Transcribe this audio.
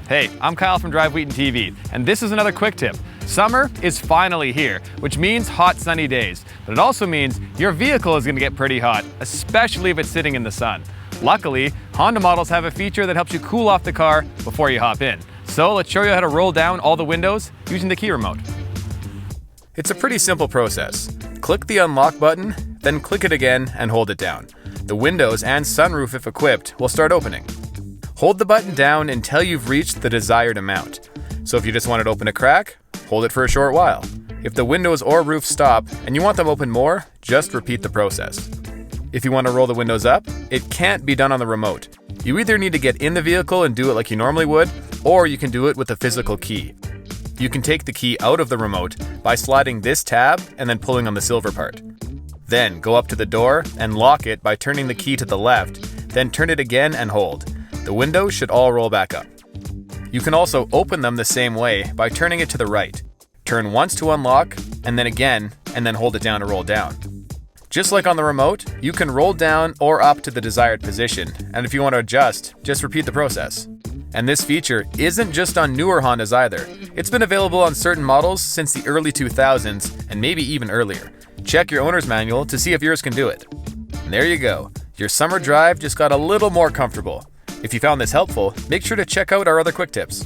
Hey, I'm Kyle from Drive Wheaton TV, and this is another quick tip. Summer is finally here, which means hot sunny days, but it also means your vehicle is going to get pretty hot, especially if it's sitting in the sun. Luckily, Honda models have a feature that helps you cool off the car before you hop in. So let's show you how to roll down all the windows using the key remote. It's a pretty simple process. Click the unlock button, then click it again and hold it down. The windows and sunroof, if equipped, will start opening. Hold the button down until you've reached the desired amount. So if you just want it open a crack, hold it for a short while. If the windows or roof stop and you want them open more, just repeat the process. If you want to roll the windows up, it can't be done on the remote. You either need to get in the vehicle and do it like you normally would, or you can do it with a physical key. You can take the key out of the remote by sliding this tab and then pulling on the silver part. Then go up to the door and lock it by turning the key to the left, then turn it again and hold. The windows should all roll back up. You can also open them the same way by turning it to the right. Turn once to unlock, and then again, and then hold it down to roll down. Just like on the remote, you can roll down or up to the desired position, and if you want to adjust, just repeat the process. And this feature isn't just on newer Hondas either. It's been available on certain models since the early 2000s, and maybe even earlier. Check your owner's manual to see if yours can do it. And there you go. Your summer drive just got a little more comfortable. If you found this helpful, make sure to check out our other quick tips.